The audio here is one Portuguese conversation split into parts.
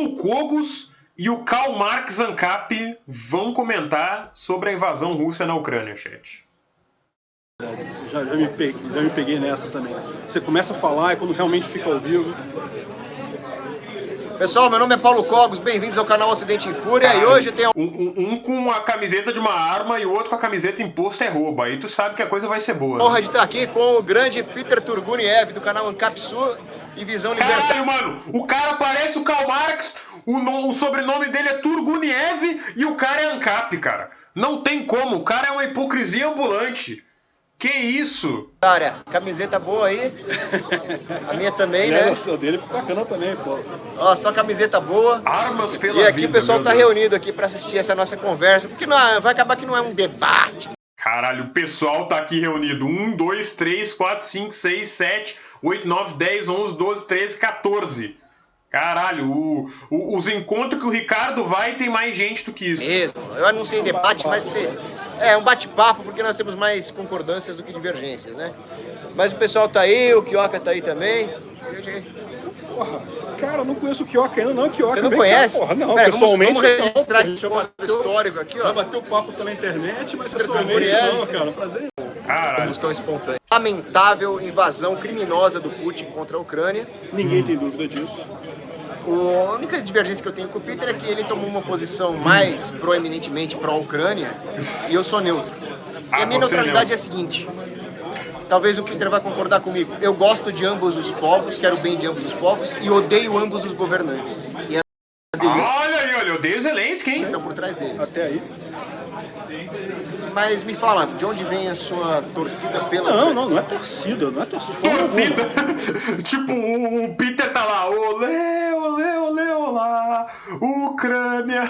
Paulo Cogos e o Karl Marx Ancap vão comentar sobre a invasão russa na Ucrânia, chat. Já me peguei nessa também. Você começa a falar e quando realmente fica ao vivo... Pessoal, meu nome é Paulo Cogos, bem-vindos ao canal Ocidente em Fúria. E hoje tem um com a camiseta de uma arma e o outro com a camiseta Imposto é Roubo. Aí tu sabe que a coisa vai ser boa. A honra de estar aqui com o grande Peter Turguniev do canal Ancap Sul e Visão Libertária. Caralho, mano, o cara parece o Karl Marx, o sobrenome dele é Turguniev e o cara é Ancap, cara. Não tem como, o cara é uma hipocrisia ambulante. Que isso? Camiseta boa aí. A minha também, né? Nossa, dele bacana também, pô. Ó, só camiseta boa. Armas pela vida. E aqui vida, o pessoal tá Deus. reunido aqui pra assistir essa nossa conversa, porque não, vai acabar que não é um debate. Caralho, o pessoal tá aqui reunido. 1, 2, 3, 4, 5, 6, 7, 8, 9, 10, 11, 12, 13, 14. Caralho, os encontros que o Ricardo vai tem mais gente do que isso. Mesmo, eu anunciei debate, mas pra vocês... É um bate-papo, porque nós temos mais concordâncias do que divergências, né? Mas o pessoal tá aí, o Kioka tá aí também. Porra, cara, eu não conheço o Kioka ainda, não. Kioka, você não conhece? Cá, porra, não, pera, pessoalmente vamos registrar esse encontro histórico aqui, ó. Já bateu papo pela internet, mas pessoalmente não, cara. Prazer. Caralho. Combustão espontânea. Lamentável invasão criminosa do Putin contra a Ucrânia. Ninguém tem dúvida disso. A única divergência que eu tenho com o Peter é que ele tomou uma posição mais proeminentemente pró-Ucrânia e eu sou neutro. E a minha neutralidade é a seguinte, talvez o Peter vai concordar comigo, eu gosto de ambos os povos, quero o bem de ambos os povos e odeio ambos os governantes. E as elites Olha, eu odeio o Zelensky, hein? estão por trás dele. Até aí. Mas me fala, de onde vem a sua torcida pela... Não é torcida, não é torcida. Torcida! Tipo, o Peter tá lá, olê, olê, olê, olá, Ucrânia.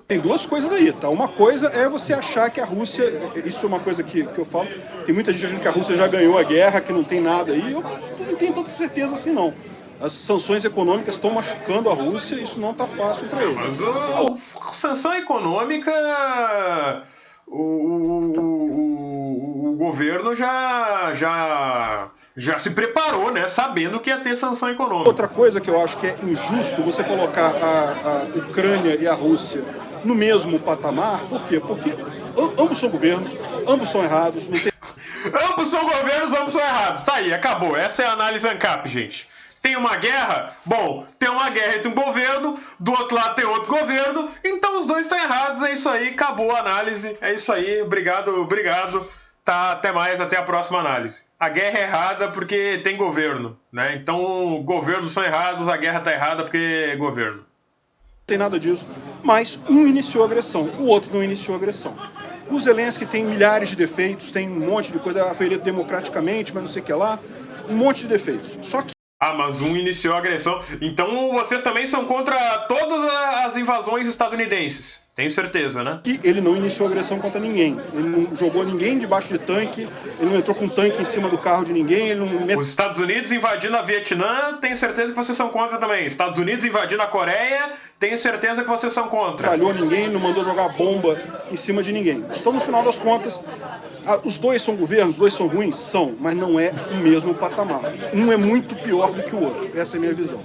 Tem duas coisas aí, tá? Uma coisa é você achar que a Rússia, isso é uma coisa que eu falo, tem muita gente achando que a Rússia já ganhou a guerra, que não tem nada aí, eu não tenho tanta certeza assim não. As sanções econômicas estão machucando a Rússia e isso não tá fácil para eles. Mas a sanção econômica, o governo já se preparou, né? Sabendo que ia ter sanção econômica. Outra coisa que eu acho que é injusto você colocar a Ucrânia e a Rússia no mesmo patamar. Por quê? Porque ambos são governos, ambos são errados. Não tem... Ambos são governos, ambos são errados. Tá aí, acabou. Essa é a análise ANCAP, gente. Tem uma guerra? Bom, tem uma guerra entre um governo, do outro lado tem outro governo, então os dois estão errados, é isso aí, acabou a análise, é isso aí, obrigado. Tá, até mais, até a próxima análise. A guerra é errada porque tem governo, né? Então, governos são errados, a guerra tá errada porque é governo. Não tem nada disso, mas um iniciou a agressão, o outro não iniciou a agressão. O Zelensky tem milhares de defeitos, tem um monte de coisa, foi eleito democraticamente, mas não sei o que lá, um monte de defeitos. Só que mas um iniciou a agressão. Então vocês também são contra todas as invasões estadunidenses. Tenho certeza, né? E ele não iniciou agressão contra ninguém. Ele não jogou ninguém debaixo de tanque, ele não entrou com um tanque em cima do carro de ninguém, ele não... Os Estados Unidos invadindo a Vietnã, tenho certeza que vocês são contra também. Estados Unidos invadindo a Coreia, tenho certeza que vocês são contra. Falhou ninguém, não mandou jogar bomba em cima de ninguém. Então, no final das contas, os dois são governos, os dois são ruins? São, mas não é o mesmo patamar. Um é muito pior do que o outro. Essa é a minha visão.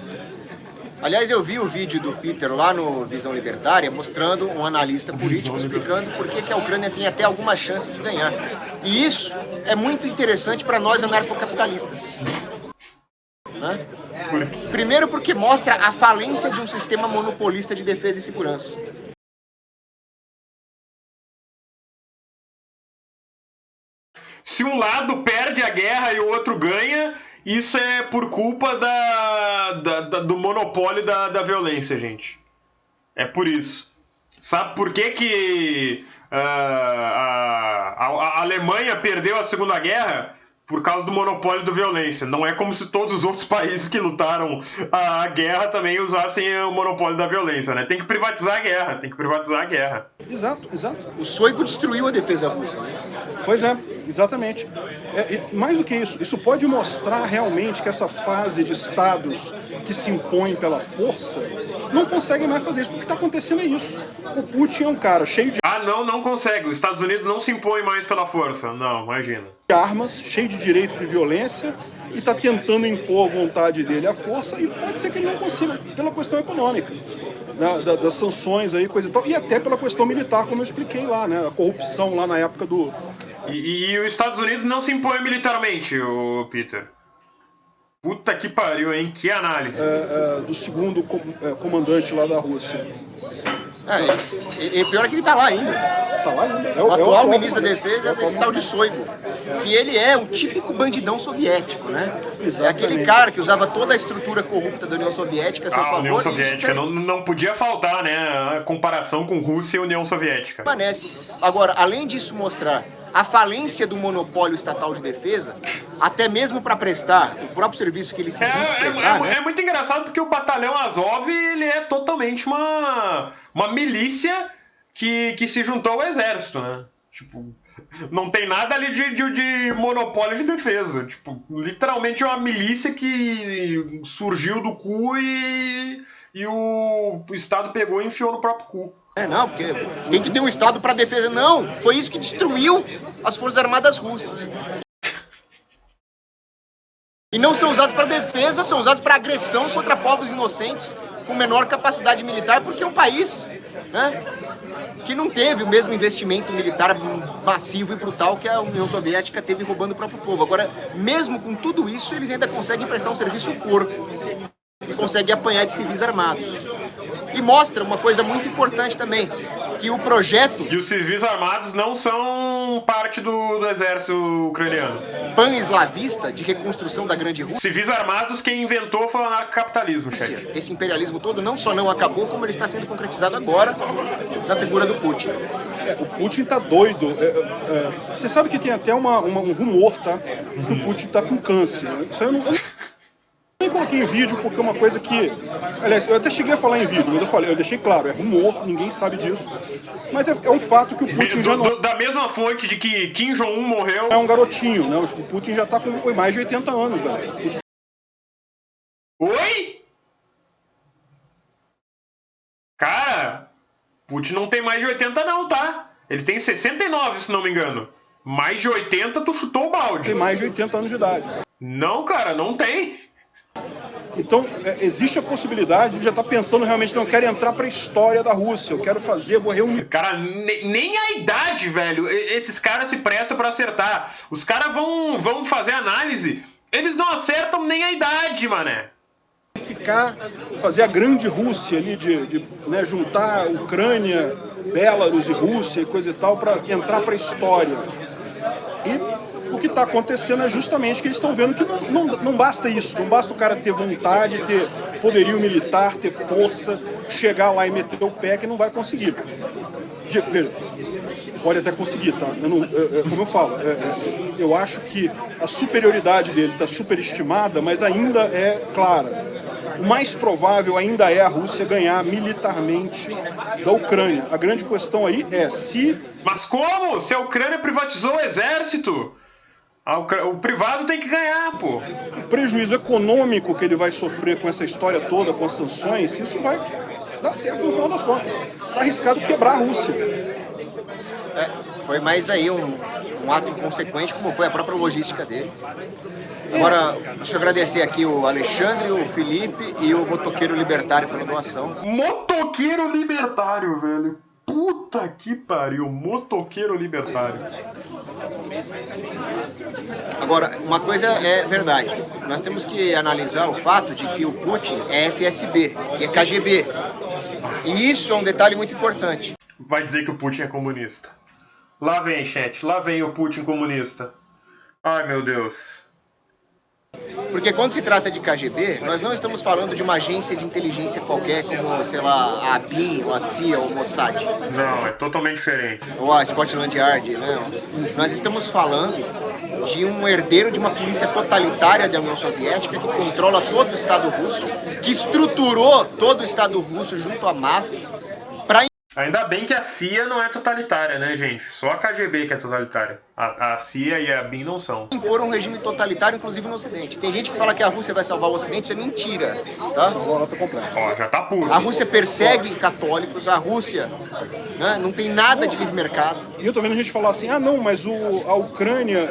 Aliás, eu vi o vídeo do Peter lá no Visão Libertária mostrando um analista político explicando por que a Ucrânia tem até alguma chance de ganhar. E isso é muito interessante para nós anarcocapitalistas. Né? Primeiro porque mostra a falência de um sistema monopolista de defesa e segurança. Se um lado perde a guerra e o outro ganha, isso é por culpa do monopólio da violência, gente. É por isso. Sabe por que a Alemanha perdeu a Segunda Guerra? Por causa do monopólio da violência. Não é como se todos os outros países que lutaram a guerra também usassem o monopólio da violência, né? Tem que privatizar a guerra, Exato. O Shoigu destruiu a defesa russa, né? Pois é, exatamente. Mais do que isso, isso pode mostrar realmente que essa fase de estados que se impõem pela força não conseguem mais fazer isso, porque o que está acontecendo é isso. O Putin é um cara cheio de não consegue. Os Estados Unidos não se impõem mais pela força. Não, imagina. armas, cheio de direito de violência, e está tentando impor a vontade dele à força, e pode ser que ele não consiga, pela questão econômica, né, das sanções aí, coisa e tal, e até pela questão militar, como eu expliquei lá, né, a corrupção lá na época do... E os Estados Unidos não se impõem militarmente, ô Peter. Puta que pariu, hein? Que análise. Do segundo comandante lá da Rússia. E pior é que ele tá lá ainda. Tá lá ainda. O atual ministro da Defesa é esse tal de Shoigu, que ele é o típico bandidão soviético, né? Exatamente. É aquele cara que usava toda a estrutura corrupta da União Soviética a seu favor. União Soviética, não podia faltar, né? A comparação com Rússia e União Soviética. Permanece. Agora, além disso mostrar a falência do monopólio estatal de defesa, até mesmo para prestar o próprio serviço que ele se diz prestar, né? É muito engraçado porque o Batalhão Azov, ele é totalmente uma milícia que se juntou ao exército, né? Tipo, não tem nada ali de monopólio de defesa. Tipo, literalmente é uma milícia que surgiu do cu e o Estado pegou e enfiou no próprio cu. Não, porque tem que ter um Estado para defesa. Não, foi isso que destruiu as Forças Armadas russas. E não são usados para defesa, são usados para agressão contra povos inocentes com menor capacidade militar, porque é um país, né, que não teve o mesmo investimento militar massivo e brutal que a União Soviética teve roubando o próprio povo. Agora, mesmo com tudo isso, eles ainda conseguem prestar um serviço corpo e conseguem apanhar de civis armados. E mostra uma coisa muito importante também, que o projeto... E os civis armados não são parte do exército ucraniano. Pan-eslavista de reconstrução da Grande Rússia. Civis armados, quem inventou foi o anarcocapitalismo, chefe. Esse imperialismo todo não só não acabou, como ele está sendo concretizado agora na figura do Putin. O Putin tá doido. Você sabe que tem até um rumor, tá? Que o Putin tá com câncer. Isso aí eu nem coloquei em vídeo porque é uma coisa que... Aliás, eu até cheguei a falar em vídeo, mas eu deixei claro, é rumor, ninguém sabe disso. Mas é um fato que o Putin já não... Da mesma fonte de que Kim Jong-un morreu... É um garotinho, né? O Putin já tá com mais de 80 anos, galera. Oi? Cara, Putin não tem mais de 80 não, tá? Ele tem 69, se não me engano. Mais de 80, tu chutou o balde. Tem mais de 80 anos de idade. Não, cara, não tem. Então, existe a possibilidade de já estar pensando realmente, não, eu quero entrar pra história da Rússia, eu quero vou reunir... Cara, nem a idade, velho, esses caras se prestam pra acertar. Os caras vão fazer análise, eles não acertam nem a idade, mané. Fazer a grande Rússia ali, né, juntar Ucrânia, Belarus e Rússia e coisa e tal, pra entrar pra história. E o que está acontecendo é justamente que eles estão vendo que não basta isso, não basta o cara ter vontade, ter poderio militar, ter força, chegar lá e meter o pé que não vai conseguir. Veja, pode até conseguir, tá? Como eu falo, eu acho que a superioridade dele está superestimada, mas ainda é clara. O mais provável ainda é a Rússia ganhar militarmente da Ucrânia. A grande questão aí é se... Mas como? Se a Ucrânia privatizou o exército... O privado tem que ganhar, pô. O prejuízo econômico que ele vai sofrer com essa história toda, com as sanções, isso vai dar certo no final das contas. Está arriscado quebrar a Rússia. Foi mais aí um ato inconsequente, como foi a própria logística dele. Agora, deixa eu agradecer aqui o Alexandre, o Felipe e o Motoqueiro Libertário pela doação. Motoqueiro Libertário, velho. Puta que pariu, motoqueiro libertário. Agora, uma coisa é verdade. Nós temos que analisar o fato de que o Putin é FSB, que é KGB. E isso é um detalhe muito importante. Vai dizer que o Putin é comunista. Lá vem, chat, lá vem o Putin comunista. Ai, meu Deus. Porque quando se trata de KGB, nós não estamos falando de uma agência de inteligência qualquer, como, sei lá, a ABIN, ou a CIA, ou o Mossad. Não, é totalmente diferente. Ou a Scotland Yard, né? Nós estamos falando de um herdeiro de uma polícia totalitária da União Soviética que controla todo o Estado russo, que estruturou todo o Estado russo junto a máfias, para... Ainda bem que a CIA não é totalitária, né, gente? Só a KGB que é totalitária. A CIA e a BIM não são. Impor um regime totalitário, inclusive no Ocidente. Tem gente que fala que a Rússia vai salvar o Ocidente, isso é mentira, tá? Ó, já tá puro. A Rússia persegue católicos, a Rússia, né, não tem nada de livre mercado. E eu tô vendo gente falar assim, ah não, mas a Ucrânia,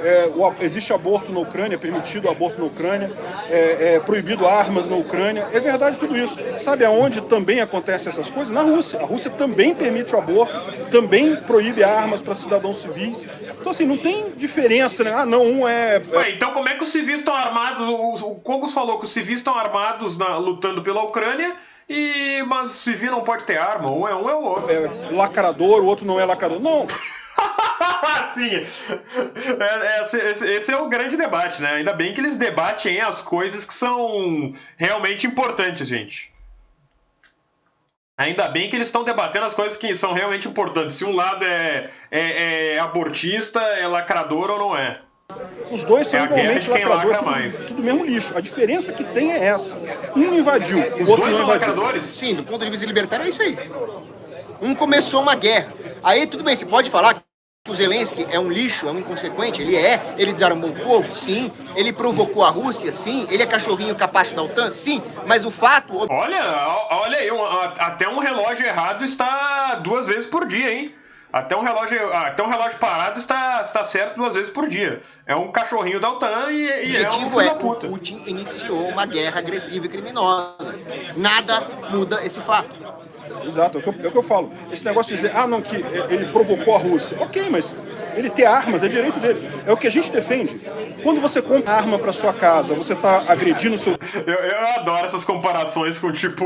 existe aborto na Ucrânia, é permitido aborto na Ucrânia, é proibido armas na Ucrânia. É verdade tudo isso. Sabe aonde também acontecem essas coisas? Na Rússia. A Rússia também permite o aborto, também proíbe armas para cidadãos civis. Então assim, não tem diferença, né? Ah não, Ué, então como é que os civis estão armados? O Kogos falou que os civis estão armados lutando pela Ucrânia, mas o civil não pode ter arma, um é o outro. É lacrador, o outro não é lacrador. Não. Sim, esse é o grande debate, né? Ainda bem que eles debatem as coisas que são realmente importantes, gente. Ainda bem que eles estão debatendo as coisas que são realmente importantes. Se um lado é abortista, é lacrador ou não é. Os dois são igualmente lacradores, tudo mesmo lixo. A diferença que tem é essa. Um invadiu, o outro não invadiu. Lacradores? Sim, do ponto de vista libertário é isso aí. Um começou uma guerra. Aí tudo bem, você pode falar que o Zelensky é um lixo, é um inconsequente, ele desarmou o povo, sim, ele provocou a Rússia, sim, ele é cachorrinho capacho da OTAN, sim, mas o fato... Olha aí, até um relógio errado está 2 vezes por dia, hein? Até um relógio parado está certo 2 vezes por dia. É um cachorrinho da OTAN e o objetivo é que o Putin iniciou uma guerra agressiva e criminosa. Nada muda esse fato. Exato, é o que eu falo. Esse negócio de dizer, não, que ele provocou a Rússia. Ok, mas ele ter armas é direito dele. É o que a gente defende. Quando você compra arma pra sua casa, você tá agredindo o seu... Eu adoro essas comparações com tipo...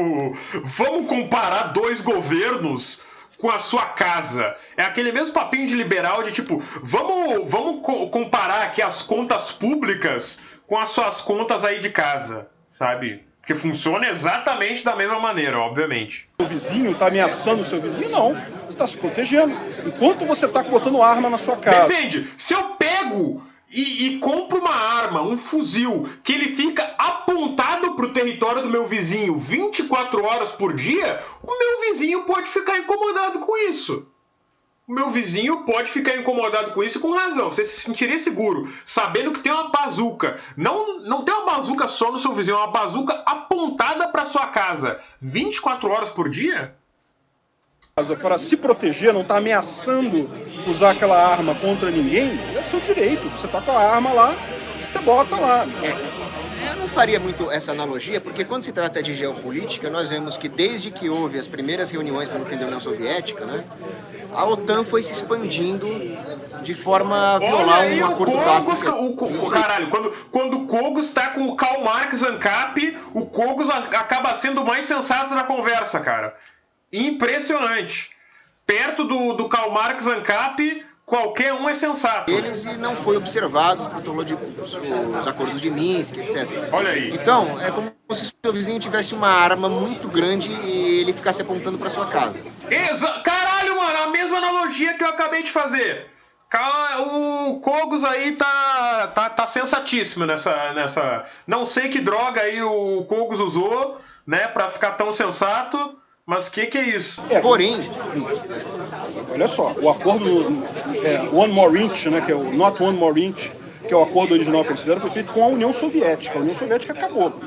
Vamos comparar 2 governos com a sua casa. É aquele mesmo papinho de liberal de tipo... Vamos comparar aqui as contas públicas com as suas contas aí de casa, sabe? Porque funciona exatamente da mesma maneira, obviamente. O vizinho está ameaçando o seu vizinho? Não. Você está se protegendo. Enquanto você está botando arma na sua casa. Depende. Se eu pego e compro uma arma, um fuzil, que ele fica apontado para o território do meu vizinho 24 horas por dia, o meu vizinho pode ficar incomodado com isso. O meu vizinho pode ficar incomodado com isso e com razão. Você se sentiria seguro, sabendo que tem uma bazuca. Não tem uma bazuca só no seu vizinho, é uma bazuca apontada para sua casa 24 horas por dia? Para se proteger, não está ameaçando usar aquela arma contra ninguém, é seu direito. Você está com a arma lá, você bota lá. Eu não faria muito essa analogia, porque quando se trata de geopolítica, nós vemos que desde que houve as primeiras reuniões para o fim da União Soviética, né, a OTAN foi se expandindo de forma a violar um acordo tácito. Caralho, quando o Kogos está com o Karl Marx ANCAP, o Kogos acaba sendo o mais sensato da conversa, cara. Impressionante. Perto do Karl Marx ANCAP, qualquer um é sensato. Eles não foi observado os acordos de Minsk, etc. Olha aí. Então, é como se o seu vizinho tivesse uma arma muito grande e ele ficasse apontando para sua casa. Caralho, mano, a mesma analogia que eu acabei de fazer. O Kogos aí tá sensatíssimo nessa... Não sei que droga aí o Kogos usou, né, pra ficar tão sensato, mas que é isso? Porém... Olha só, o acordo One More Inch, né, que é o Not One More Inch, que é o acordo original que eles fizeram, foi feito com a União Soviética. A União Soviética acabou.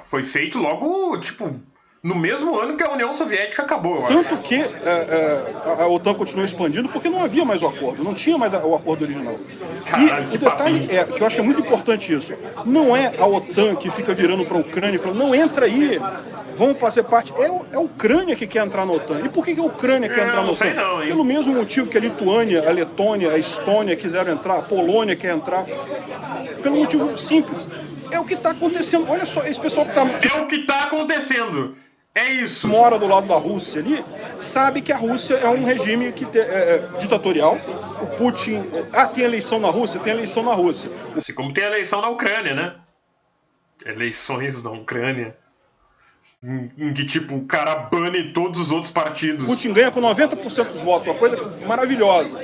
Foi feito logo, tipo... No mesmo ano que a União Soviética acabou, eu acho. Tanto que a OTAN continuou expandindo porque não havia mais o acordo, não tinha mais o acordo original. Caralho, e o detalhe que eu acho que é muito importante isso, não é a OTAN que fica virando para a Ucrânia e falando, não, entra aí, vamos fazer parte. É a Ucrânia que quer entrar na OTAN. E por que a Ucrânia quer entrar na OTAN? Pelo mesmo motivo que a Lituânia, a Letônia, a Estônia quiseram entrar, a Polônia quer entrar. Pelo motivo simples. É o que está acontecendo. Olha só, esse pessoal que está... É o que está acontecendo. É isso. Mora do lado da Rússia ali, sabe que a Rússia é um regime ditatorial. O Putin... tem eleição na Rússia? Tem eleição na Rússia. Assim como tem eleição na Ucrânia, né? Eleições na Ucrânia. Em que, tipo, o cara bane todos os outros partidos. Putin ganha com 90% dos votos, uma coisa maravilhosa.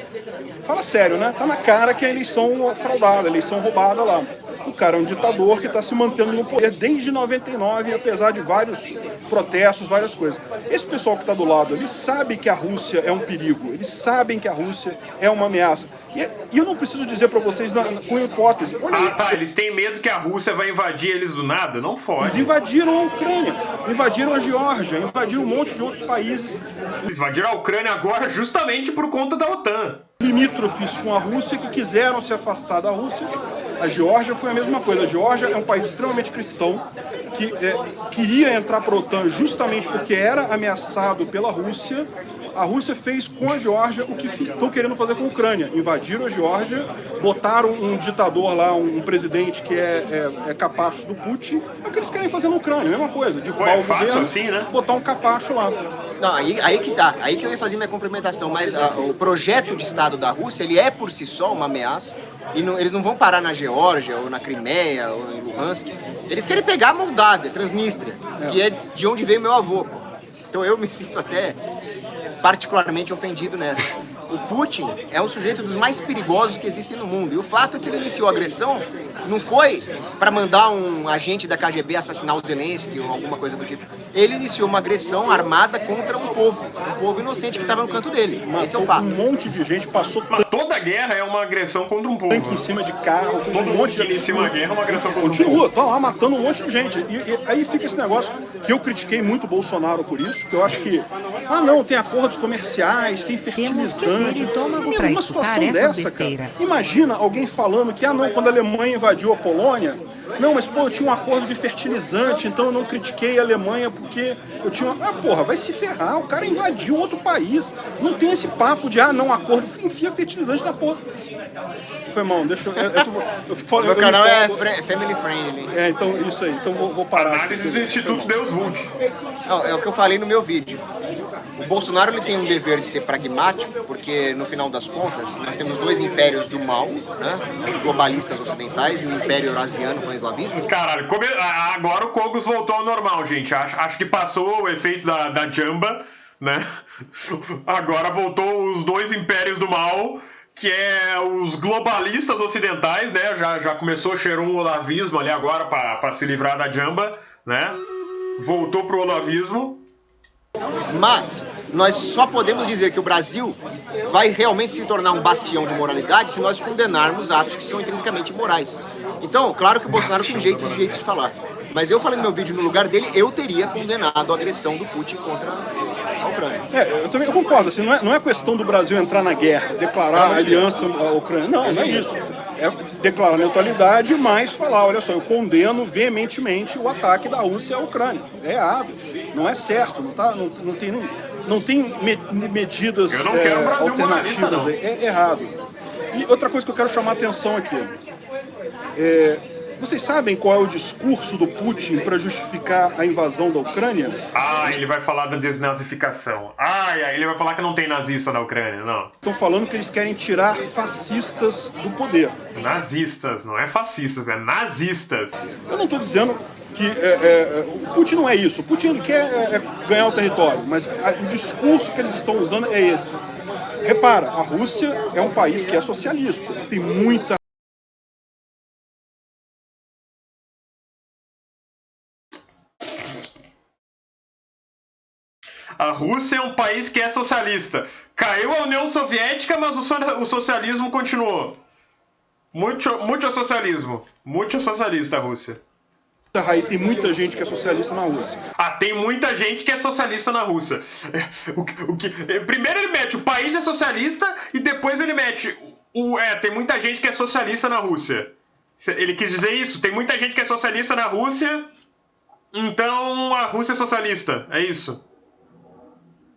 Fala sério, né? Tá na cara que é a eleição fraudada, a eleição roubada lá. O cara é um ditador que está se mantendo no poder desde 99, apesar de vários protestos, várias coisas. Esse pessoal que está do lado, eles sabem que a Rússia é um perigo, eles sabem que a Rússia é uma ameaça. E eu não preciso dizer para vocês com hipótese. Olha aí, tá, eles têm medo que a Rússia vai invadir eles do nada? Não eles pode. invadiram a Ucrânia, invadiram a Geórgia, invadiram um monte de outros países Eles invadiram a Ucrânia agora justamente por conta da OTAN. limítrofes com a Rússia que quiseram se afastar da Rússia. A Geórgia foi a mesma coisa. A Geórgia é um país extremamente cristão que queria entrar para a OTAN justamente porque era ameaçado pela Rússia. A Rússia fez com a Geórgia o que estão querendo fazer com a Ucrânia. Invadiram a Geórgia, botaram um ditador lá, um presidente que é capacho do Putin. É o que eles querem fazer na Ucrânia, a mesma coisa. Derrubar o governo, assim, né? botar um capacho lá. Não, aí que tá. Aí que eu ia fazer minha complementação. Mas o projeto de Estado da Rússia, ele é por si só uma ameaça. E eles não vão parar na Geórgia, ou na Crimeia, ou em Luhansk. Eles querem pegar a Moldávia, Transnistria, que é de onde veio meu avô. Então eu me sinto até particularmente ofendido nessa. O Putin é um sujeito dos mais perigosos que existem no mundo. E o fato é que ele iniciou a agressão não foi para mandar um agente da KGB assassinar o Zelensky ou alguma coisa do tipo. Ele iniciou uma agressão armada contra um povo inocente que estava no canto dele. Esse é o fato. Um monte de gente passou Mas toda guerra é uma agressão contra um povo. tanque em cima de carro, fez Todo um monte de mundo que inicia uma guerra é uma agressão contra um Continua, povo. tá lá matando um monte de gente. E aí fica esse negócio que eu critiquei muito o Bolsonaro por isso, que eu acho que, não, tem acordos comerciais, tem fertilizante. Pra Uma escutar situação essas dessa, besteiras. cara. Imagina alguém falando que, não, quando a Alemanha invadiu a Polônia, não, mas pô, eu tinha um acordo de fertilizante, então eu não critiquei a Alemanha porque eu tinha uma... porra, vai se ferrar, o cara invadiu outro país. Não tem esse papo de, não, acordo, enfia fertilizante na porra. Foi mal, deixa eu... Meu canal é family friendly. Então isso aí, então vou parar. Análise do Instituto Deus Vult. É o que eu falei no meu vídeo. O Bolsonaro ele tem um dever de ser pragmático, porque no final das contas nós temos dois impérios do mal, né? Os globalistas ocidentais e o império eurasiano com o eslavismo. Caralho, agora o Kogos voltou ao normal, gente. Acho que passou o efeito da Jamba, né? Agora voltou os dois impérios do mal, que é os globalistas ocidentais, né? Já começou, cheirou um olavismo ali agora para se livrar da Jamba, né? Voltou pro olavismo. Mas nós só podemos dizer que o Brasil vai realmente se tornar um bastião de moralidade se nós condenarmos atos que são intrinsecamente imorais. Então, claro que o Bolsonaro tem jeitos de falar. Mas eu falei no meu vídeo, no lugar dele, eu teria condenado a agressão do Putin contra a Ucrânia. Eu concordo, assim, não é questão do Brasil entrar na guerra, declarar a aliança à Ucrânia. Não é isso. É declarar neutralidade, mas falar, olha só, eu condeno veementemente o ataque da Rússia à Ucrânia. É errado, não é certo, não tem medidas alternativas aí. É errado. E outra coisa que eu quero chamar a atenção aqui. Vocês sabem qual é o discurso do Putin para justificar a invasão da Ucrânia? Ele vai falar da desnazificação. Ele vai falar que não tem nazista na Ucrânia, não. Estão falando que eles querem tirar fascistas do poder. Nazistas, não é fascistas, é nazistas. Eu não estou dizendo que o Putin não é isso. O Putin ele quer ganhar o território, mas o discurso que eles estão usando é esse. Repara, a Rússia é um país que é socialista. Tem muita A Rússia é um país que é socialista. Caiu a União Soviética, mas o socialismo continuou. Muito socialismo. Muito socialista a Rússia. raiz, tem muita gente que é socialista na Rússia. Tem muita gente que é socialista na Rússia. Primeiro ele mete o país é socialista e depois ele mete tem muita gente que é socialista na Rússia. Ele quis dizer isso, tem muita gente que é socialista na Rússia, então a Rússia é socialista, é isso.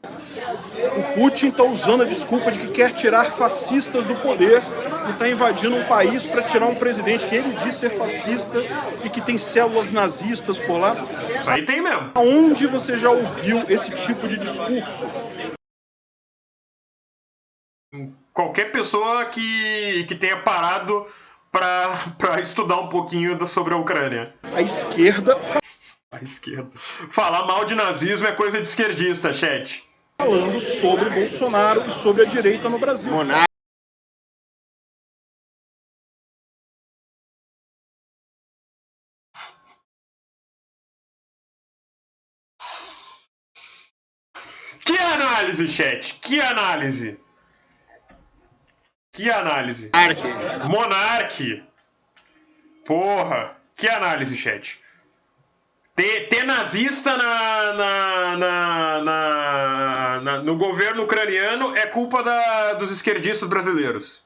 O Putin está usando a desculpa de que quer tirar fascistas do poder e está invadindo um país para tirar um presidente que ele diz ser fascista e que tem células nazistas por lá. Isso aí tem mesmo. Aonde você já ouviu esse tipo de discurso? Qualquer pessoa que tenha parado para estudar um pouquinho sobre a Ucrânia. A esquerda... Falar mal de nazismo é coisa de esquerdista, chat. Falando sobre Bolsonaro e sobre a direita no Brasil. Que análise, chat? Que análise? Que análise? Monarque. Porra. Que análise, chat? Ter nazista no governo ucraniano é culpa dos esquerdistas brasileiros.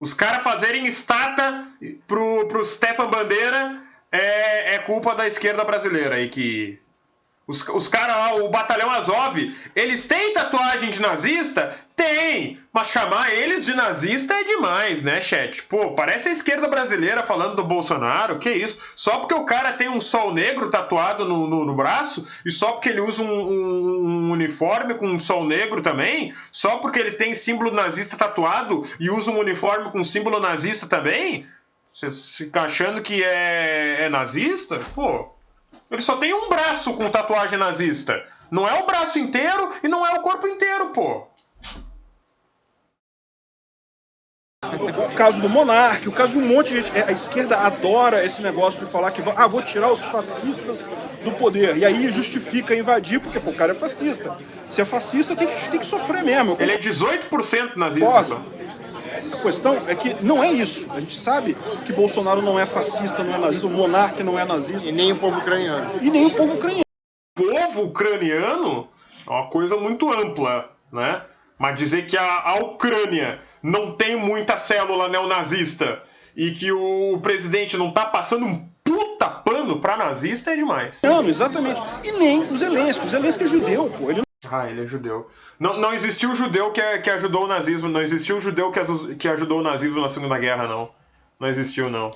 Os caras fazerem estátua pro Stefan Bandeira é culpa da esquerda brasileira aí que... Os caras lá, o Batalhão Azov, eles têm tatuagem de nazista? Tem! Mas chamar eles de nazista é demais, né, chat? Pô, parece a esquerda brasileira falando do Bolsonaro, que isso? Só porque o cara tem um sol negro tatuado no braço, e só porque ele usa um uniforme com um sol negro também, só porque ele tem símbolo nazista tatuado e usa um uniforme com símbolo nazista também? Vocês ficam achando que é nazista? Pô... Ele só tem um braço com tatuagem nazista. Não é o braço inteiro e não é o corpo inteiro, pô. O caso do Monark, o caso de um monte de gente. A esquerda adora esse negócio de falar que vou tirar os fascistas do poder. E aí justifica invadir, porque pô, o cara é fascista. Se é fascista, tem que sofrer mesmo. Ele é 18% nazista só. A questão é que não é isso. A gente sabe que Bolsonaro não é fascista, não é nazista, o Monark não é nazista. E nem o povo ucraniano. E nem o povo ucraniano. Povo ucraniano é uma coisa muito ampla, né? Mas dizer que a Ucrânia não tem muita célula neonazista e que o presidente não tá passando um puta pano pra nazista é demais. Não, exatamente. E nem o Zelensky. O Zelensky é judeu, pô. Ele ele é judeu. Não existiu o judeu que ajudou o nazismo. Não existiu o judeu que ajudou o nazismo na Segunda Guerra, não. Não existiu, não.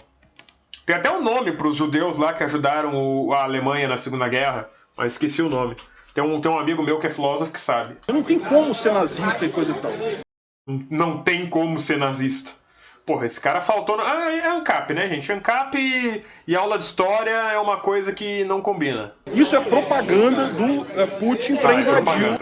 Tem até um nome pros judeus lá que ajudaram a Alemanha na Segunda Guerra, mas esqueci o nome. Tem um amigo meu que é filósofo que sabe. não tem como ser nazista e coisa e tal. Não tem como ser nazista. Porra, esse cara faltou... é ANCAP, né, gente? ANCAP e aula de história é uma coisa que não combina. Isso é propaganda do Putin para invadir.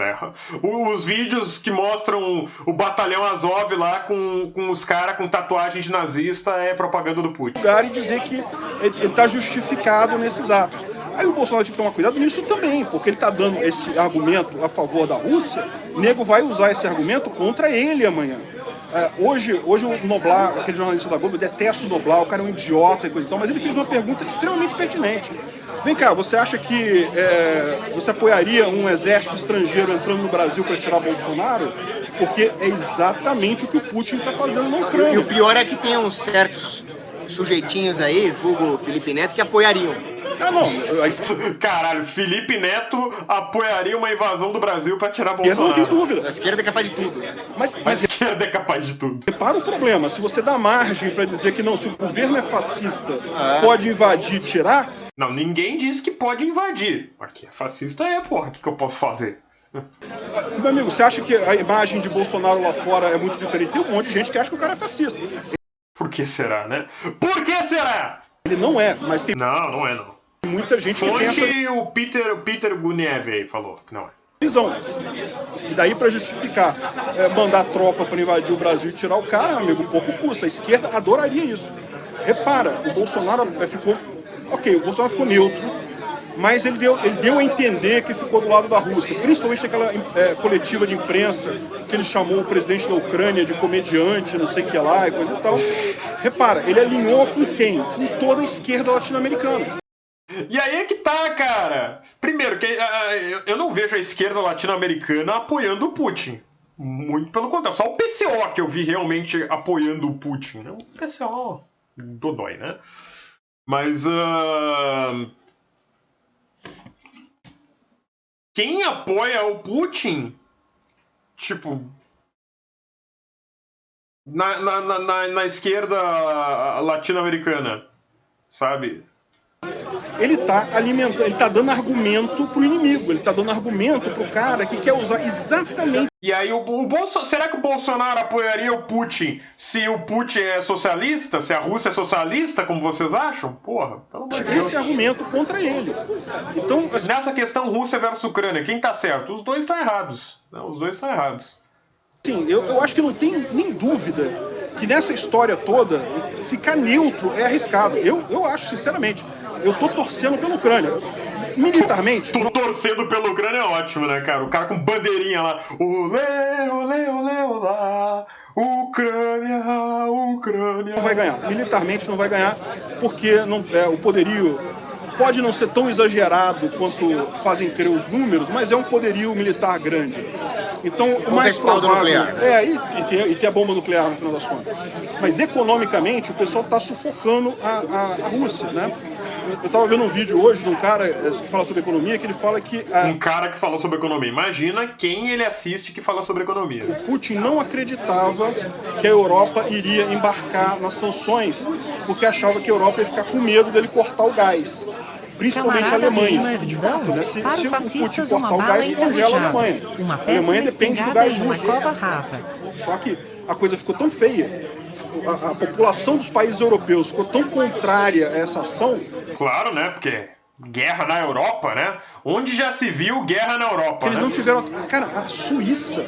Os vídeos que mostram o Batalhão Azov lá com os caras com tatuagem de nazista é propaganda do Putin. E dizer que ele está justificado nesses atos. Aí o Bolsonaro tem que tomar cuidado nisso também, porque ele está dando esse argumento a favor da Rússia, o nego vai usar esse argumento contra ele amanhã. Hoje o Noblar, aquele jornalista da Globo, eu detesto o Noblar, o cara é um idiota e coisa e tal, mas ele fez uma pergunta extremamente pertinente. Vem cá, você acha que você apoiaria um exército estrangeiro entrando no Brasil para tirar Bolsonaro? Porque é exatamente o que o Putin está fazendo na Ucrânia. E o pior é que tem uns certos sujeitinhos aí, vulgo Felipe Neto, que apoiariam. Caralho, Felipe Neto apoiaria uma invasão do Brasil pra tirar Bolsonaro. Eu não tenho dúvida. A esquerda é capaz de tudo. Mas a esquerda é capaz de tudo. Repara o problema, se você dá margem pra dizer que não, se o governo é fascista, pode invadir e tirar... Não, ninguém disse que pode invadir. Aqui é fascista, porra, o que eu posso fazer? Meu amigo, você acha que a imagem de Bolsonaro lá fora é muito diferente? Tem um monte de gente que acha que o cara é fascista. Por que será, né? Por que será? Ele não é, mas tem... Não é não. Muita gente que pensa... o Peter Guniev aí falou que não é. Visão. E daí para justificar mandar tropa para invadir o Brasil e tirar o cara, amigo, pouco custa. A esquerda adoraria isso. Repara, o Bolsonaro ficou... Ok, o Bolsonaro ficou neutro, mas ele deu a entender que ficou do lado da Rússia. Principalmente aquela coletiva de imprensa que ele chamou o presidente da Ucrânia de comediante, não sei o que lá e coisa e tal. Repara, ele alinhou com quem? Com toda a esquerda latino-americana. E aí é que tá, cara. Primeiro, eu não vejo a esquerda latino-americana apoiando o Putin. Muito pelo contrário. Só o PCO que eu vi realmente apoiando o Putin. O PCO dodói, né? Mas... quem apoia o Putin, tipo... Na esquerda latino-americana, sabe? Ele tá alimentando, ele tá dando argumento pro inimigo, ele tá dando argumento pro cara que quer usar exatamente... E aí, será que o Bolsonaro apoiaria o Putin se o Putin é socialista? Se a Rússia é socialista, como vocês acham? Porra, pelo amor de Deus. Esse argumento contra ele. Então, assim... Nessa questão Rússia versus Ucrânia, quem tá certo? Os dois estão errados. Os dois estão errados. Sim, eu acho que não tem nem dúvida que nessa história toda, ficar neutro é arriscado. Eu acho, sinceramente, eu tô torcendo pela Ucrânia. militarmente... Torcendo pela Ucrânia é ótimo, né, cara? O cara com bandeirinha lá. Olê, olê, olê, olá. Ucrânia, Ucrânia. Não vai ganhar. Militarmente não vai ganhar, porque não, o poderio pode não ser tão exagerado quanto fazem crer os números, mas é um poderio militar grande. Então, o mais provável... E ter a bomba nuclear, no final das contas. Mas, economicamente, o pessoal está sufocando a Rússia, né? Eu estava vendo um vídeo hoje de um cara que fala sobre economia, que ele fala que... Um cara que falou sobre economia. Imagina quem ele assiste que fala sobre economia. O Putin não acreditava que a Europa iria embarcar nas sanções, porque achava que a Europa ia ficar com medo dele cortar o gás. Principalmente a Alemanha. E de fato, né, se o Putin cortar o gás, congela a Alemanha. A Alemanha depende do gás russo. Só que a coisa ficou tão feia, a população dos países europeus ficou tão contrária a essa ação. Claro, né? Porque guerra na Europa, né? Onde já se viu guerra na Europa? Eles não tiveram... Cara, a Suíça,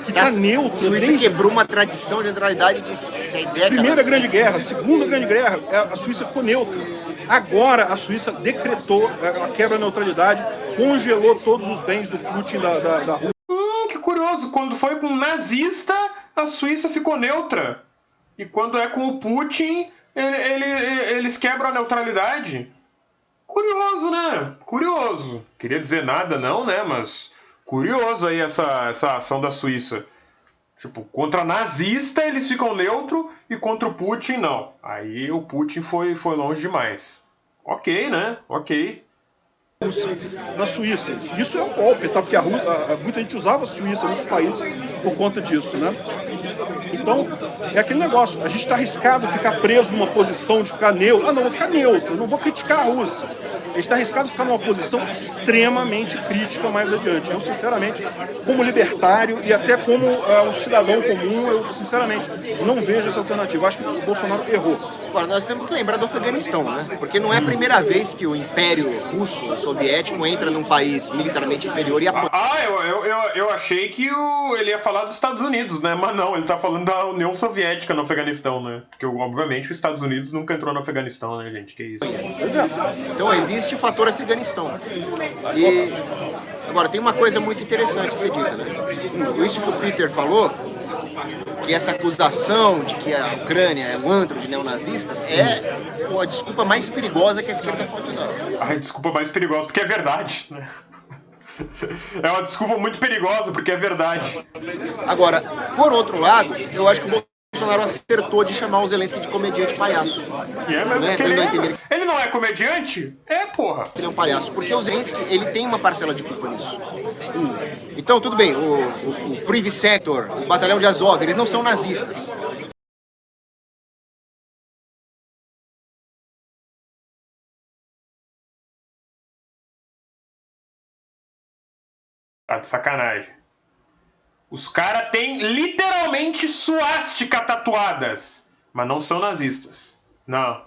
que tá neutra... A Suíça quebrou uma tradição de neutralidade de 100 décadas. Primeira Grande Guerra, Segunda Grande Guerra, a Suíça ficou neutra. Agora a Suíça decretou a quebra da neutralidade, congelou todos os bens do Putin da Rússia. Que curioso. Quando foi com um nazista, a Suíça ficou neutra. E quando é com o Putin, eles quebram a neutralidade. Curioso, né? Curioso. Queria dizer nada não, né? Mas curioso aí essa ação da Suíça. Tipo, contra nazista eles ficam neutro e contra o Putin não. Aí o Putin foi longe demais. Ok, né? Ok. Na Suíça. Isso é um golpe, tá? Porque muita gente usava a Suíça, muitos países, por conta disso, né? Então, é aquele negócio. A gente está arriscado ficar preso numa posição de ficar neutro. Não, vou ficar neutro, não vou criticar a Rússia. A gente está arriscado ficar numa posição extremamente crítica mais adiante. Eu, sinceramente, como libertário e até como um cidadão comum, eu, sinceramente, não vejo essa alternativa. Acho que o Bolsonaro errou. Agora, nós temos que lembrar do Afeganistão, né? Porque não é a primeira vez que o Império Russo, soviético, entra num país militarmente inferior e apoia. Eu achei que ele ia falar dos Estados Unidos, né? Mas não, ele tá falando da União Soviética no Afeganistão, né? Porque, obviamente, os Estados Unidos nunca entrou no Afeganistão, né, gente? Que isso. Então, existe o fator Afeganistão. E, agora, tem uma coisa muito interessante a ser dita, né? Isso que o Peter falou, que essa acusação de que a Ucrânia é um antro de neonazistas é a desculpa mais perigosa que a esquerda pode usar. A desculpa mais perigosa, porque é verdade, né? É uma desculpa muito perigosa, porque é verdade. Agora, por outro lado, eu acho que o Bolsonaro acertou de chamar o Zelensky de comediante palhaço. Ele não é comediante? É, porra. Ele é um palhaço, porque o Zelensky, ele tem uma parcela de culpa nisso. Então, tudo bem, o Privy Sector, o Batalhão de Azov, eles não são nazistas. Tá de sacanagem. Os caras têm literalmente suástica tatuadas, mas não são nazistas. Não.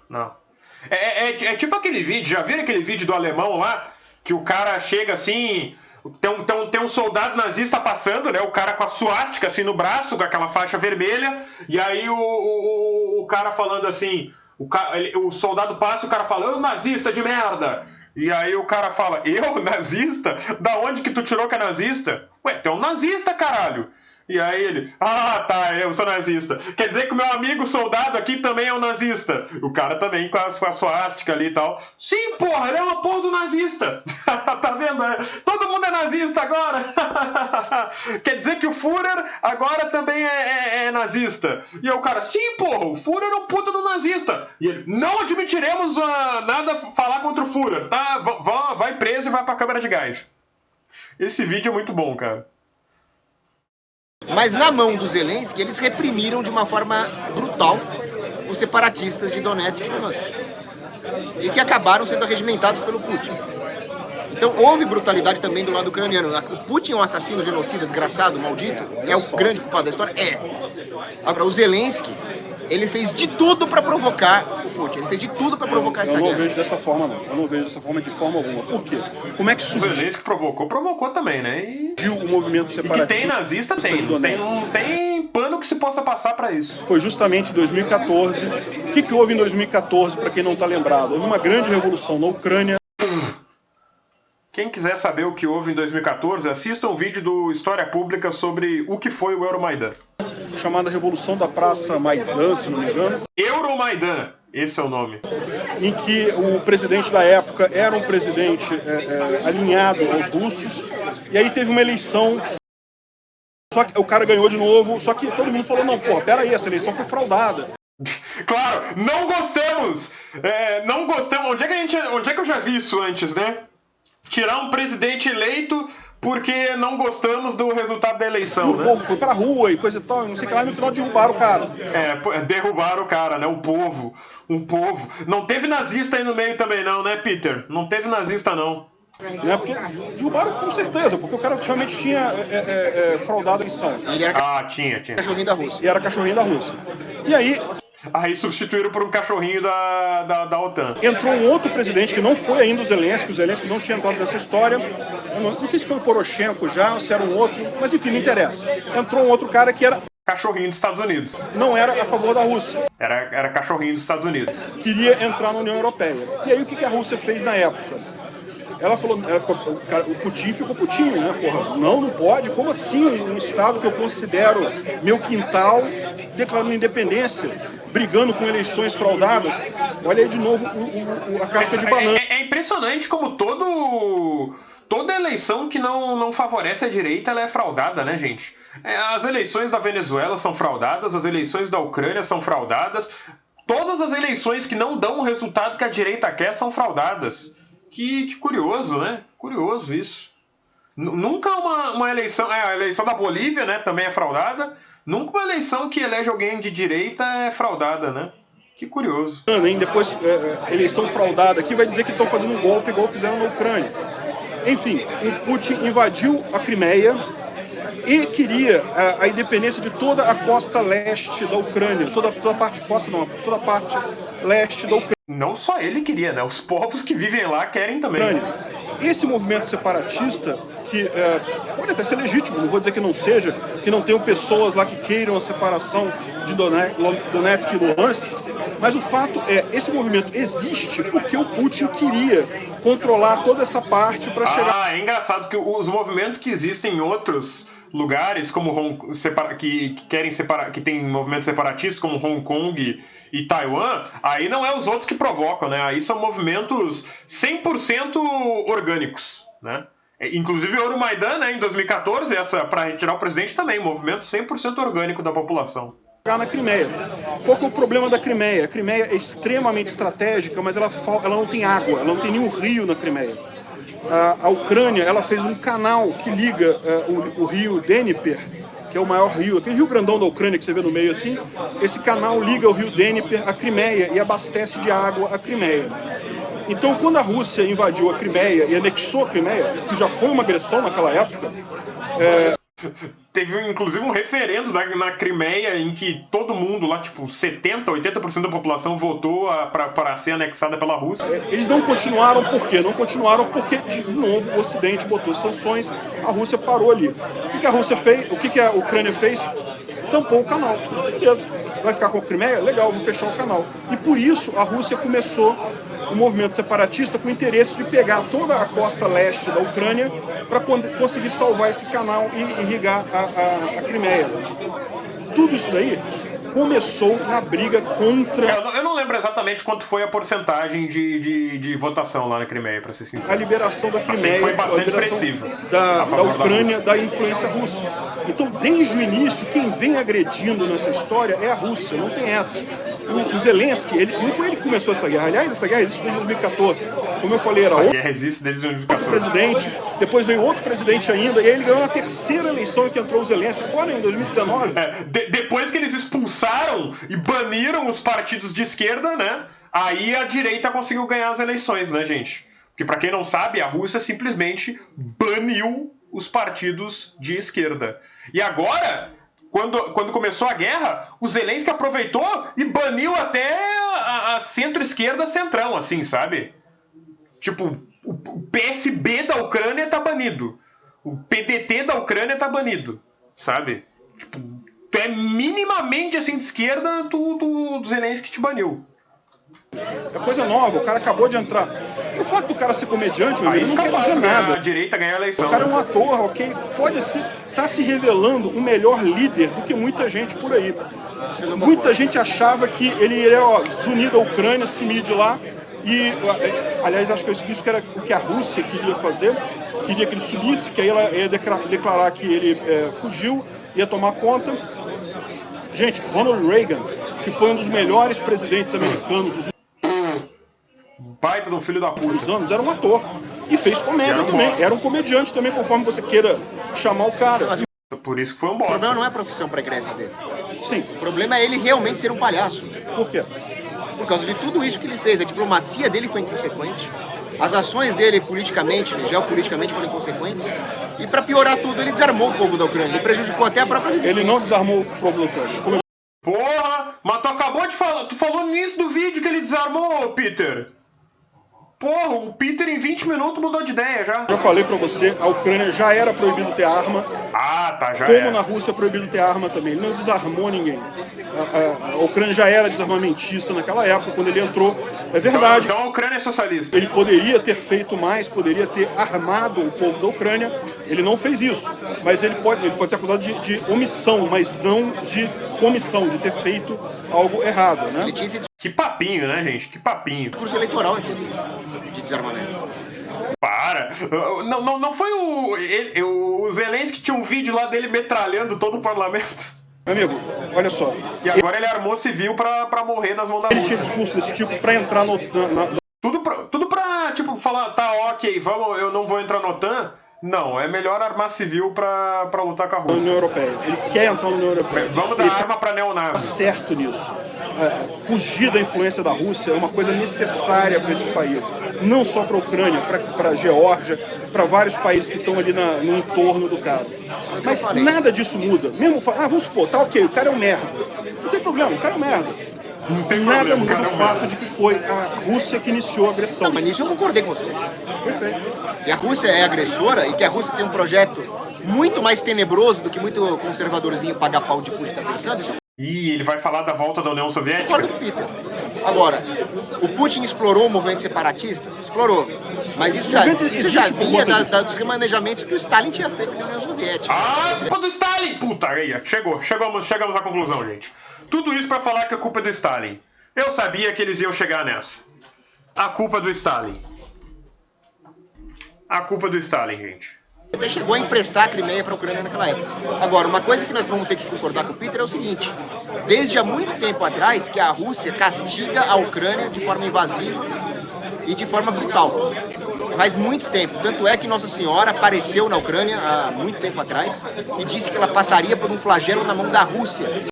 É tipo aquele vídeo, já viram aquele vídeo do alemão lá? Que o cara chega assim, tem um soldado nazista passando, né? O cara com a suástica assim no braço, com aquela faixa vermelha, e aí o cara falando assim, o soldado passa e o cara fala, ô nazista de merda! E aí o cara fala, eu, nazista? Da onde que tu tirou que é nazista? Ué, tu é um nazista, caralho! E aí ele, tá, eu sou nazista. Quer dizer que o meu amigo soldado aqui também é um nazista. O cara também com a suástica ali e tal. Sim, porra, ele é uma porra do nazista. Tá vendo? Todo mundo é nazista agora. Quer dizer que o Führer agora também é nazista. E aí o cara, sim, porra, o Führer é um puta do nazista. E ele, não admitiremos nada falar contra o Führer, tá? Vai preso e vai pra câmara de gás. Esse vídeo é muito bom, cara. Mas na mão dos Zelensky, eles reprimiram de uma forma brutal os separatistas de Donetsk e Luhansk. E que acabaram sendo arregimentados pelo Putin. Então houve brutalidade também do lado ucraniano. O Putin é um assassino, genocida, desgraçado, maldito. É o grande culpado da história? É. Agora, o Zelensky, ele fez de tudo para provocar o Putin. Ele fez de tudo para provocar essa guerra. Eu não vejo dessa forma, não. Eu não vejo dessa forma de forma alguma. Por quê? Como é que surgiu? O Zelensky provocou também, né? O movimento separatista. E que tem nazista, tem. Não tem pano que se possa passar para isso. Foi justamente em 2014. O que houve em 2014, para quem não está lembrado? Houve uma grande revolução na Ucrânia. Quem quiser saber o que houve em 2014, assista um vídeo do História Pública sobre o que foi o Euromaidan. Chamada Revolução da Praça Maidan, se não me engano. Euromaidan, esse é o nome. Em que o presidente da época era um presidente alinhado aos russos. E aí teve uma eleição, só que o cara ganhou de novo, só que todo mundo falou, não, porra, peraí, essa eleição foi fraudada. Claro, não gostamos! Não gostamos. Onde é que eu já vi isso antes, né? Tirar um presidente eleito porque não gostamos do resultado da eleição, né? O povo foi pra rua e coisa e tal, não sei o que lá, e no final derrubaram o cara. Derrubaram o cara, né? O povo. Não teve nazista aí no meio também não, né, Peter? Não teve nazista, não. Porque derrubaram com certeza, porque o cara realmente tinha fraudado a eleição. Ele era Tinha. cachorrinho da Rússia. E era cachorrinho da Rússia. E aí substituíram por um cachorrinho da OTAN. entrou um outro presidente que não foi ainda o Zelensky não tinha entrado nessa história. Eu não sei se foi o Poroshenko já, ou se era um outro, mas enfim, não interessa. Entrou um outro cara que Cachorrinho dos Estados Unidos. não era a favor da Rússia. Era cachorrinho dos Estados Unidos. Queria entrar na União Europeia. E aí o que a Rússia fez na época? O Putin ficou putinho, né? Porra, não pode. Como assim um estado que eu considero meu quintal declarando independência, brigando com eleições fraudadas? Olha aí de novo a casca de banana. É impressionante como toda eleição que não favorece a direita ela é fraudada, né, gente? As eleições da Venezuela são fraudadas, as eleições da Ucrânia são fraudadas, todas as eleições que não dão o resultado que a direita quer são fraudadas. Que curioso, né? Curioso isso. Nunca uma eleição... a eleição da Bolívia, né, também é fraudada. Nunca uma eleição que elege alguém de direita é fraudada, né? Que curioso. Depois, eleição fraudada aqui vai dizer que estão fazendo um golpe igual fizeram na Ucrânia. Enfim, o Putin invadiu a Crimeia e queria a independência de toda a costa leste da Ucrânia. Toda a parte costa não, toda a parte leste da Ucrânia. Não só ele queria, né? Os povos que vivem lá querem também. Esse movimento separatista, que pode até ser legítimo, não vou dizer que não seja, que não tenham pessoas lá que queiram a separação de Donetsk e Luhansk, mas o fato esse movimento existe porque o Putin queria controlar toda essa parte para chegar... É engraçado que os movimentos que existem em outros lugares, como que querem separar, que tem movimentos separatistas, como Hong Kong e Taiwan, aí não é os outros que provocam, né? Aí são movimentos 100% orgânicos, né? Inclusive o Euromaidan, né, em 2014, para retirar o presidente também, movimento 100% orgânico da população. Na Crimeia. Qual que é o problema da Crimeia? A Crimeia é extremamente estratégica, mas ela não tem água, ela não tem nenhum rio na Crimeia. A Ucrânia ela fez um canal que liga o rio Dnieper, que é o maior rio, aquele rio grandão da Ucrânia que você vê no meio assim. Esse canal liga o rio Dnieper à Crimeia e abastece de água a Crimeia. Então, quando a Rússia invadiu a Crimeia e anexou a Crimeia, que já foi uma agressão naquela época... Teve, inclusive, um referendo na Crimeia em que todo mundo lá, tipo, 70%, 80% da população votou para ser anexada pela Rússia. Eles não continuaram por quê? Não continuaram porque, de novo, o Ocidente botou sanções, a Rússia parou ali. O que a Rússia fez? O que a Ucrânia fez? Tampou o canal. Beleza, vai ficar com a Crimeia? Legal, vou fechar o canal. E por isso a Rússia começou o movimento separatista com o interesse de pegar toda a costa leste da Ucrânia para conseguir salvar esse canal e irrigar a Crimeia. Tudo isso daí começou na briga contra... Eu não lembro exatamente quanto foi a porcentagem de votação lá na Crimeia, para ser sincero. A liberação da Crimeia, assim, foi bastante a liberação expressiva da Ucrânia da influência russa. Então, desde o início, quem vem agredindo nessa história é a Rússia, não tem essa. O Zelensky, não foi ele que começou essa guerra. Aliás, essa guerra existe desde 2014. Como eu falei, era essa guerra existe desde 2014. Outro presidente, depois veio outro presidente ainda, e aí ele ganhou na terceira eleição em que entrou o Zelensky, agora em 2019. Depois que eles expulsaram e baniram os partidos de esquerda, né? Aí a direita conseguiu ganhar as eleições, né, gente? Porque, pra quem não sabe, a Rússia simplesmente baniu os partidos de esquerda. E agora... Quando começou a guerra, o Zelensky aproveitou e baniu até a centro-esquerda centrão, assim, sabe? Tipo, o PSB da Ucrânia tá banido. O PDT da Ucrânia tá banido, sabe? Tipo, tu é minimamente assim de esquerda, o Zelensky te baniu. É coisa nova, o cara acabou de entrar. O fato do cara ser comediante, meu amigo, não quer dizer nada. A direita ganhar a eleição. O cara é um ator, ok? Pode ser, tá se revelando um melhor líder do que muita gente por aí. Muita gente achava que ele iria zunir da Ucrânia, sumir de lá. E, aliás, acho que isso que era o que a Rússia queria fazer. Queria que ele subisse, que aí ela ia declarar que ele fugiu, ia tomar conta. Gente, Ronald Reagan, que foi um dos melhores presidentes americanos dos baita de um filho da puta. anos, era um ator. E fez comédia também. Era um comediante também, conforme você queira chamar o cara. Mas Por isso que foi um o bosta. problema não é a profissão pregressa dele. Sim. O problema é ele realmente ser um palhaço. Por quê? Por causa de tudo isso que ele fez. A diplomacia dele foi inconsequente. As ações dele politicamente, geopoliticamente, foram inconsequentes. E para piorar tudo, ele desarmou o povo da Ucrânia. Ele prejudicou até a própria resistência. Ele não desarmou o povo da Ucrânia. Porra, mas tu acabou de falar, tu falou no início do vídeo que ele desarmou, Peter. Porra, o Peter em 20 minutos mudou de ideia já. Já falei pra você, a Ucrânia já era proibido ter arma. Ah, tá, já Como na Rússia é proibido ter arma também. Ele não desarmou ninguém. A Ucrânia já era desarmamentista naquela época, quando ele entrou. É verdade. Então a Ucrânia é socialista. Ele poderia ter feito mais, poderia ter armado o povo da Ucrânia. Ele não fez isso. Mas ele pode ser acusado de omissão, mas não de comissão, de ter feito algo errado, né? Ele tinha esse Que papinho, né, gente? Que papinho. discurso eleitoral, inclusive, de desarmamento. Para. Não foi o Zelensky que tinha um vídeo lá dele metralhando todo o parlamento? Meu amigo, olha só. E agora ele armou civil pra morrer nas mãos da Ele Rússia. tinha discurso desse tipo pra entrar Tudo pra, tipo, falar, tá, ok, eu não vou entrar na OTAN. Não, é melhor armar civil pra lutar com a na Rússia. União Europeia. Ele quer entrar na União Europeia. Vamos dar Ele arma pra tá neonazi. certo nisso. Fugir da influência da Rússia é uma coisa necessária para esses países. Não só para a Ucrânia, para a Geórgia, para vários países que estão ali no entorno do cara. Mas nada disso muda. Mesmo vamos supor, tá ok, o cara é um merda. Não tem problema, o cara é um merda. Não tem Nada problema, muda cara, o é um fato merda. de que foi a Rússia que iniciou a agressão. Não, mas nisso eu concordei com você. Perfeito. Que a Rússia é agressora e que a Rússia tem um projeto muito mais tenebroso do que muito conservadorzinho pagar pau de Putin está pensando, isso eu Ih, ele vai falar da volta da União Soviética? concordo com o Peter. Agora, o Putin explorou o movimento separatista? Explorou. Mas isso já existe por vinha conta disso. dos remanejamentos que o Stalin tinha feito na União Soviética. Ah, culpa do Stalin! Puta, aí, chegamos à conclusão, gente. Tudo isso pra falar que a culpa é do Stalin. Eu sabia que eles iam chegar nessa. A culpa é do Stalin. A culpa é do Stalin, gente. Até chegou a emprestar a Crimeia para a Ucrânia naquela época. Agora, uma coisa que nós vamos ter que concordar com o Peter é o seguinte: desde há muito tempo atrás que a Rússia castiga a Ucrânia de forma invasiva e de forma brutal. Faz muito tempo. Tanto é que Nossa Senhora apareceu na Ucrânia há muito tempo atrás e disse que ela passaria por um flagelo na mão da Rússia.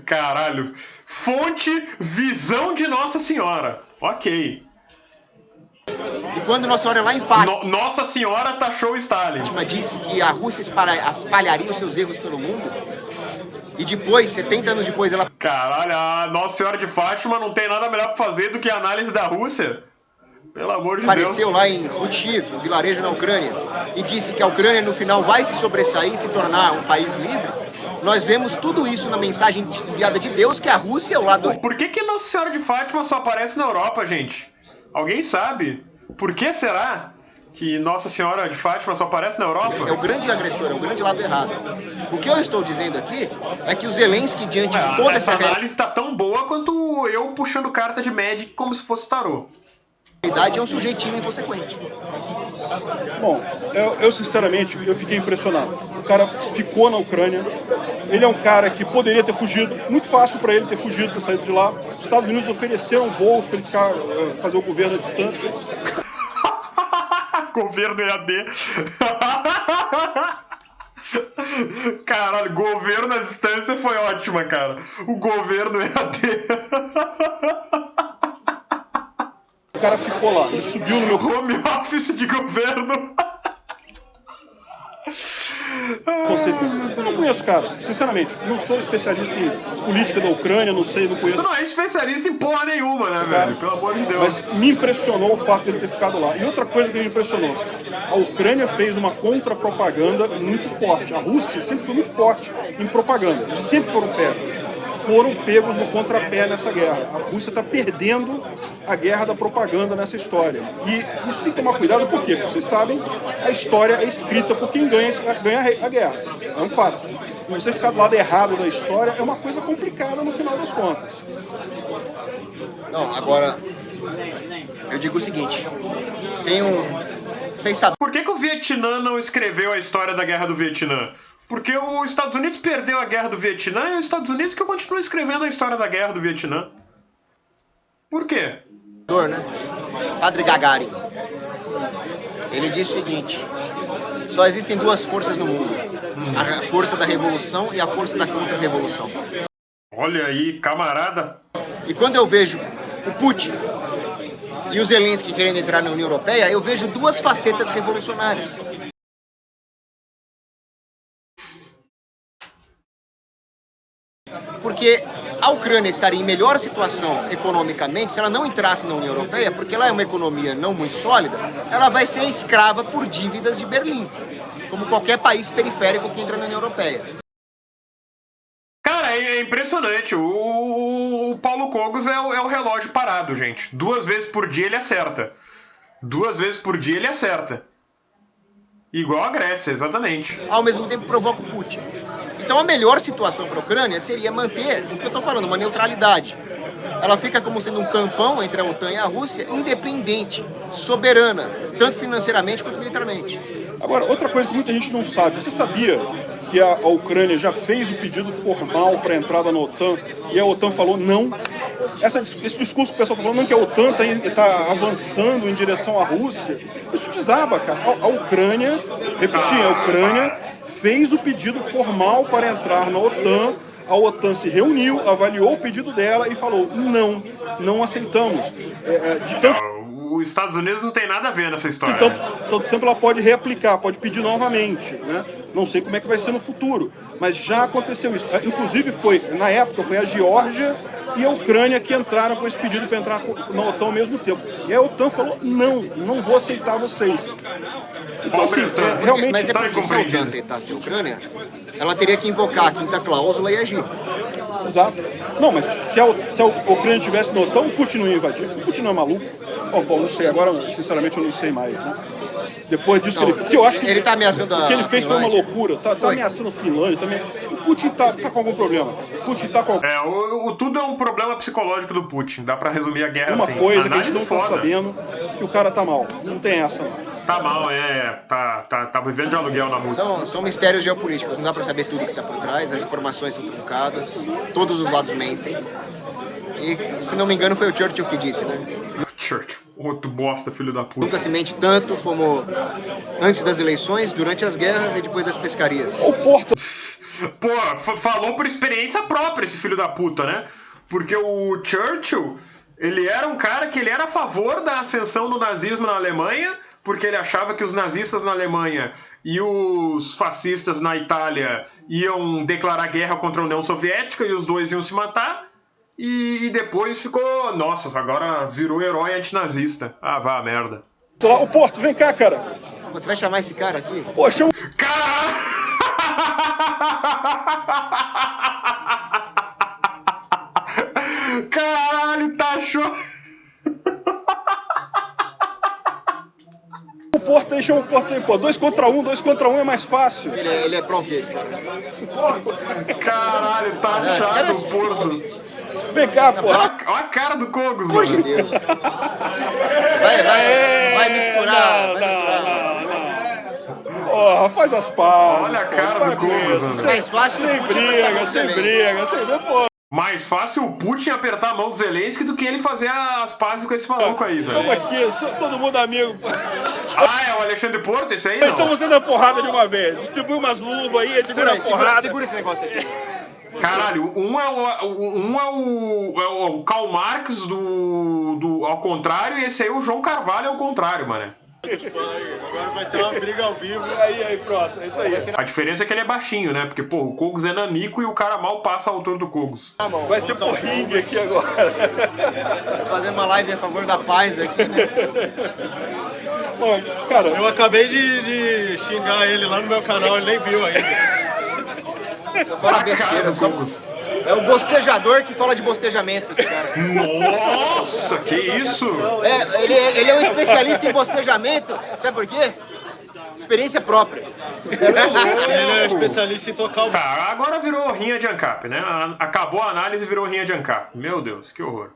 Caralho. Fonte, visão de Nossa Senhora. Ok. E quando Nossa Senhora lá em Fátima Nossa Senhora taxou o Stalin. disse que a Rússia espalharia os seus erros pelo mundo, e depois, 70 anos depois, ela Caralho, a Nossa Senhora de Fátima não tem nada melhor pra fazer do que a análise da Rússia. Pelo amor de apareceu Deus. lá em Rutchiv, um vilarejo na Ucrânia, e disse que a Ucrânia no final vai se sobressair e se tornar um país livre. Nós vemos tudo isso na mensagem enviada de Deus, que a Rússia é o lado... Por que Nossa Senhora de Fátima só aparece na Europa, gente? Alguém sabe? Por que será que Nossa Senhora de Fátima só aparece na Europa? É o grande agressor, é o grande lado errado. O que eu estou dizendo aqui é que o Zelensky, diante de toda Essa essa análise tá tão boa quanto eu puxando carta de Magic como se fosse tarô. realidade, é um sujeitinho inconsequente. Bom, eu sinceramente, eu fiquei impressionado. O cara ficou na Ucrânia. Ele é um cara que poderia ter fugido. Muito fácil para ele ter fugido, ter saído de lá. Os Estados Unidos ofereceram voos para ele ficar, fazer o governo à distância. Governo EAD. Caralho, governo à distância foi ótima, cara. O governo EAD. O cara ficou lá, ele subiu no meu... Home office de governo. conceito. Eu não conheço, cara, sinceramente. Não sou especialista em política da Ucrânia, não sei, não conheço. Tu não é especialista em porra nenhuma, né, velho? Pelo amor de Deus. Mas me impressionou o fato dele ter ficado lá. E outra coisa que me impressionou, a Ucrânia fez uma contra-propaganda muito forte. A Rússia sempre foi muito forte em propaganda. Eles sempre foram férias. Foram pegos no contrapé nessa guerra. A Rússia está perdendo a guerra da propaganda nessa história. E isso tem que tomar cuidado, por quê? Porque vocês sabem, a história é escrita por quem ganha a guerra. É um fato. E você ficar do lado errado da história é uma coisa complicada no final das contas. Não, agora, eu digo o seguinte, tem um pensador... Por que o Vietnã não escreveu a história da Guerra do Vietnã? Porque os Estados Unidos perdeu a Guerra do Vietnã e os Estados Unidos que continuam escrevendo a história da Guerra do Vietnã. Por quê? Né? Padre Gagarin. Ele disse o seguinte, só existem duas forças no mundo, a força da revolução e a força da contra-revolução. Olha aí, camarada. E quando eu vejo o Putin e os Zelensky querendo entrar na União Europeia, eu vejo duas facetas revolucionárias. Porque a Ucrânia estaria em melhor situação economicamente se ela não entrasse na União Europeia, porque ela é uma economia não muito sólida, ela vai ser escrava por dívidas de Berlim, como qualquer país periférico que entra na União Europeia. Cara, é impressionante. O Paulo Cogos é o relógio parado, gente. 2 vezes por dia ele acerta. 2 vezes por dia ele acerta. Igual a Grécia, exatamente. Ao mesmo tempo provoca o Putin. Então a melhor situação para a Ucrânia seria manter o que eu estou falando, uma neutralidade. Ela fica como sendo um tampão entre a OTAN e a Rússia, independente, soberana, tanto financeiramente quanto militarmente. Agora, outra coisa que muita gente não sabe, você sabia que a Ucrânia já fez o pedido formal para a entrada na OTAN e a OTAN falou não? Esse discurso que o pessoal está falando, não, que a OTAN está avançando em direção à Rússia, isso desaba, cara. A Ucrânia, repetindo, a Ucrânia fez o pedido formal para entrar na OTAN, a OTAN se reuniu, avaliou o pedido dela e falou, não aceitamos. Os Estados Unidos não tem nada a ver nessa história. Tanto tempo ela pode reaplicar, pode pedir novamente, né? Não sei como é que vai ser no futuro, mas já aconteceu isso. Inclusive na época, foi a Geórgia e a Ucrânia que entraram com esse pedido para entrar na OTAN ao mesmo tempo. E a OTAN falou, não vou aceitar vocês. Então, assim, realmente... Mas é porque se a OTAN aceitasse a Ucrânia, ela teria que invocar a quinta cláusula e agir. Exato. Não, mas se a Ucrânia estivesse na OTAN, o Putin não ia invadir. O Putin não é maluco. Bom, não sei, agora, sinceramente, eu não sei mais, né? Depois disso porque eu acho que ele tá ameaçando o que ele fez foi uma loucura, tá ameaçando a Finlândia também. O Putin tá com algum problema. O Putin tá com... tudo é um problema psicológico do Putin, dá pra resumir a guerra assim. Uma coisa que a gente não tá sabendo, que o cara tá mal. Não tem essa, não. Tá mal, tá vivendo de aluguel na Rússia. São mistérios geopolíticos, não dá pra saber tudo que tá por trás, as informações são truncadas, todos os lados mentem. E, se não me engano, foi o Churchill que disse, né? Churchill, outro bosta, filho da puta. Nunca se mente tanto como antes das eleições, durante as guerras e depois das pescarias. O Porto... Pô, falou por experiência própria esse filho da puta, né? Porque o Churchill, ele era um cara que ele era a favor da ascensão do nazismo na Alemanha, porque ele achava que os nazistas na Alemanha e os fascistas na Itália iam declarar guerra contra a União Soviética e os dois iam se matar. E depois ficou... Nossa, agora virou herói antinazista. Ah, vá, merda. O Porto, vem cá, cara. Você vai chamar esse cara aqui? Poxa, Caralho, tá show! O Porto aí, chama o Porto aí, pô. 2 contra 1 é mais fácil. Ele é pronto esse cara. Caralho, tá chato o Porto. Vem cá, pô. Olha a cara do Cogos, mano. Por Deus. Vai misturar. Porra, faz as pazes. Olha a cara do Cogos, Mais fácil sem briga, pô. Mais fácil o Putin apertar a mão do Zelensky do que ele fazer as pazes com esse maluco aí, velho. Tamo aqui, todo mundo amigo. Ah, é o Alexandre Porto, esse aí não? Então você dá porrada de uma vez. Distribui umas luvas aí, segura a porrada. Segura esse negócio aqui. Caralho, um é o Karl Marx ao contrário e esse aí é o João Carvalho ao contrário, mano. Agora vai ter uma briga ao vivo. Aí, pronto, é isso aí. A diferença é que ele é baixinho, né? Porque, pô, o Kogos é nanico e o cara mal passa a altura do Kogos. Vai ser por ringue aqui agora. Fazer uma live a favor da paz aqui, né? Bom, cara, Eu acabei de xingar ele lá no meu canal, ele nem viu ainda. Fala besteira, só... É o bostejador que fala de bostejamento, esse cara. Nossa, que isso? Ele é um especialista em bostejamento, sabe por quê? Experiência própria. Ele é especialista em tocar o... Tá, agora virou rinha de ANCAP, né? Acabou a análise e virou rinha de ANCAP. Meu Deus, que horror.